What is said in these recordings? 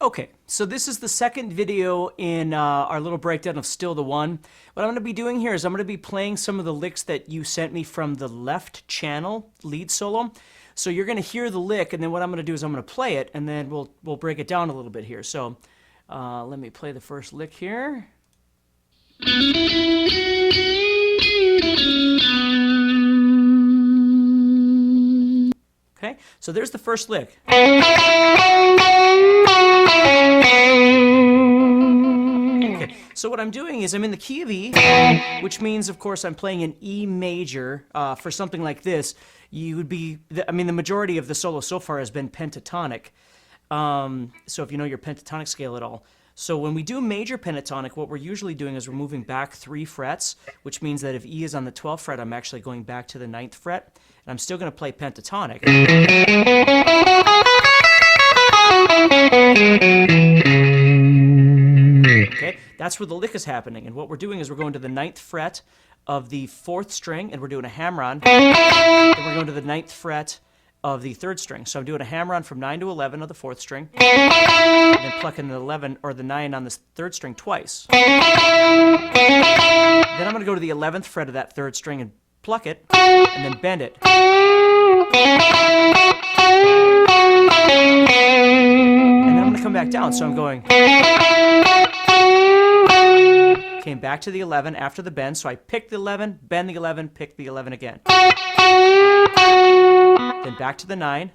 Okay, so this is the second video in our little breakdown of Still the One. What I'm going to be doing here is I'm going to be playing some of the licks that you sent me from the left channel lead solo. So you're going to hear the lick, and then what I'm going to do is I'm going to play it, and then we'll break it down a little bit here. So let me play the first lick here. Okay, so there's the first lick. Okay, so what I'm doing is I'm in the key of E, which means, of course, I'm playing an E major. For something like this, you would be, the majority of the solo so far has been pentatonic. So if you know your pentatonic scale at all. So when we do major pentatonic, what we're usually doing is we're moving back 3 frets, which means that if E is on the 12th fret, I'm actually going back to the 9th fret, and I'm still going to play pentatonic. Okay, that's where the lick is happening, and what we're doing is we're going to the 9th fret of the 4th string, and we're doing a hammer-on, then we're going to the 9th fret of the 3rd string. So I'm doing a hammer-on from 9 to 11 of the 4th string, and then plucking the 11 or the 9 on the 3rd string twice. Then I'm going to go to the 11th fret of that 3rd string and pluck it, and then bend it. And then I'm going to come back down. So I'm going, came back to the 11 after the bend, so I pick the 11, bend the 11, pick the 11 again. Then back to the 9,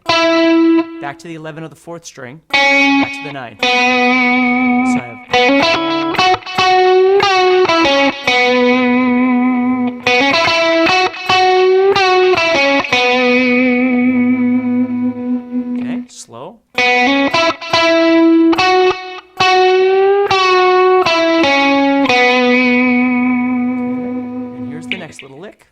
back to the 11 of the 4th string, back to the 9. So I have... Okay, slow. And here's the next little lick.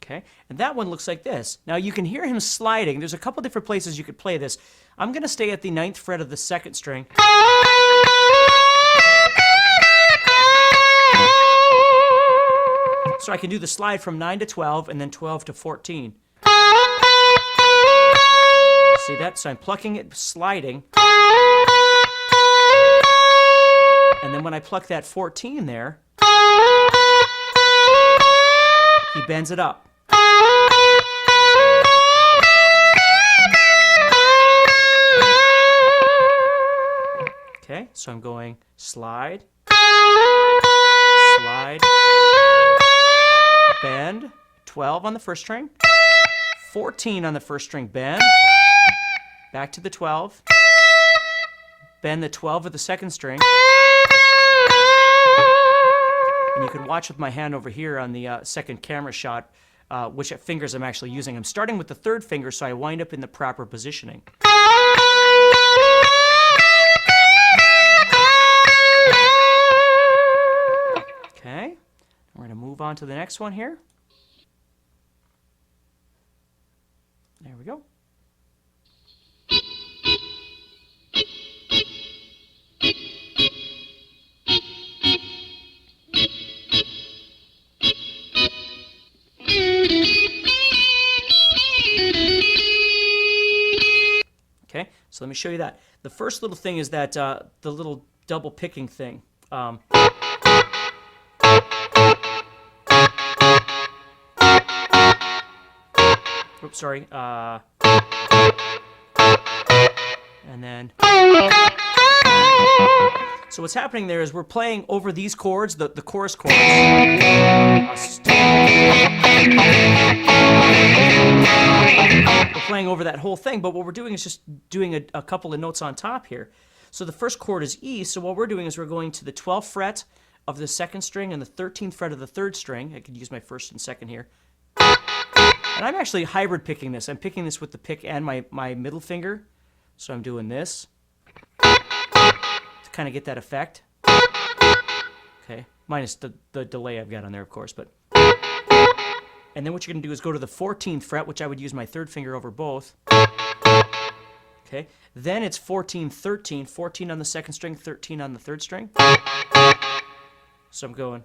Okay, and that one looks like this. Now you can hear him sliding. There's a couple different places you could play this. I'm going to stay at the 9th fret of the 2nd string. So I can do the slide from 9 to 12 and then 12 to 14. See that? So I'm plucking it, sliding. And then when I pluck that 14 there, he bends it up. Okay, so I'm going slide, slide, bend, 12 on the 1st string, 14 on the 1st string, bend, back to the 12, bend the 12 of the 2nd string, and you can watch with my hand over here on the second camera shot which fingers I'm actually using. I'm starting with the 3rd finger so I wind up in the proper positioning. Okay, we're going to move on to the next one here. There we go. Okay, so let me show you that. The first little thing is that the little double picking thing. Oops, sorry. And then... So what's happening there is we're playing over these chords, the chorus chords. We're playing over that whole thing, but what we're doing is just doing a couple of notes on top here. So the first chord is E, so what we're doing is we're going to the 12th fret of the 2nd string and the 13th fret of the 3rd string. I could use my 1st and 2nd here. And I'm actually hybrid picking this. I'm picking this with the pick and my middle finger. So I'm doing this to kind of get that effect. Okay, minus the delay I've got on there, of course. But and then what you're going to do is go to the 14th fret, which I would use my 3rd finger over both. Okay, then it's 14, 13, 14 on the 2nd string, 13 on the 3rd string. So I'm going.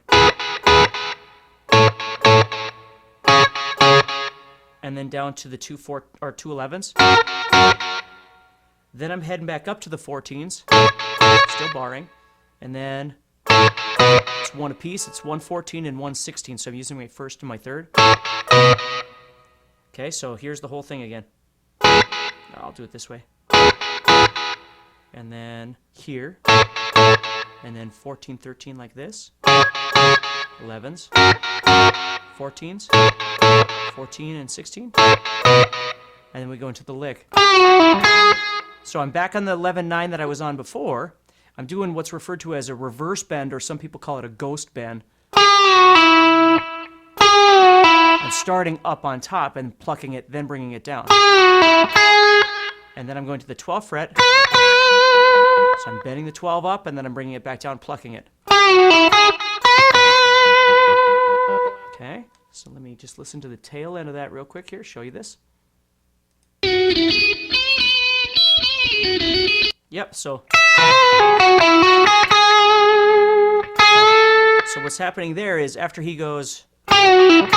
and then down to the 2/11s. Then I'm heading back up to the 14s, still barring, and then it's one apiece. It's 1/14 and 1/16, so I'm using my first and my third. Okay, so here's the whole thing again. I'll do it this way. And then here, and then 14, 13 like this. 11s, 14s, 14 and 16, and then we go into the lick. So I'm back on the 11/9 that I was on before. I'm doing what's referred to as a reverse bend, or some people call it a ghost bend. I'm starting up on top and plucking it, then bringing it down. And then I'm going to the 12th fret. So I'm bending the 12 up, and then I'm bringing it back down, plucking it. Okay, so let me just listen to the tail end of that real quick here, show you this. Yep, so what's happening there is after he goes, then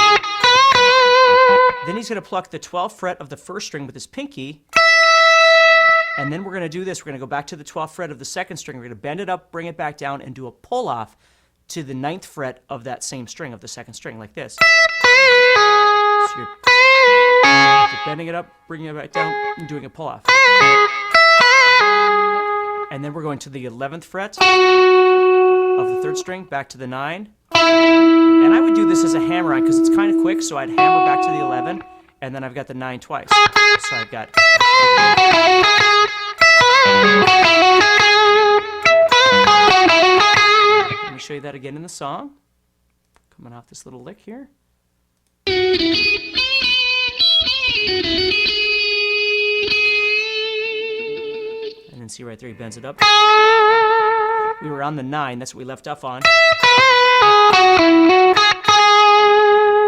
he's going to pluck the 12th fret of the first string with his pinky, and then we're going to do this. We're going to go back to the 12th fret of the second string. We're going to bend it up, bring it back down, and do a pull-off to the 9th fret of that same string, of the second string, like this. So you're bending it up, bringing it back down, and doing a pull-off. And then we're going to the 11th fret of the third string, back to the 9. And I would do this as a hammer-on because it's kind of quick, so I'd hammer back to the 11, and then I've got the 9 twice. So I've got... Let me show you that again in the song. Coming off this little lick here. And then see right there, he bends it up. We were on the 9, that's what we left off on.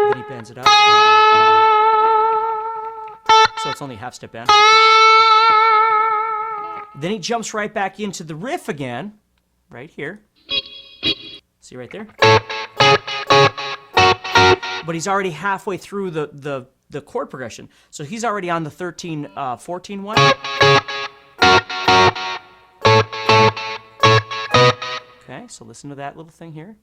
Then he bends it up. So it's only a half step bend. Then he jumps right back into the riff again, right here. See right there? But he's already halfway through the chord progression. So he's already on the 13, 14 one. Okay, so listen to that little thing here.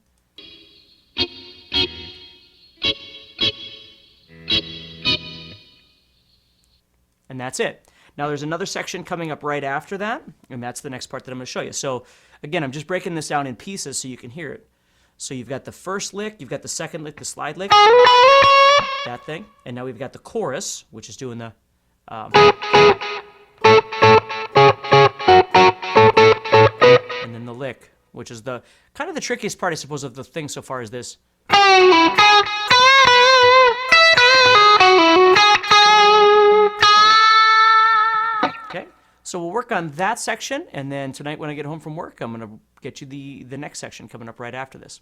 And that's it. Now there's another section coming up right after that, and that's the next part that I'm going to show you. So again, I'm just breaking this down in pieces so you can hear it. So you've got the first lick, you've got the second lick, the slide lick, that thing, and now we've got the chorus, which is doing the and then the lick, which is the kind of the trickiest part, I suppose, of the thing so far is this. Okay, so we'll work on that section, and then tonight when I get home from work, I'm going to get you the next section coming up right after this.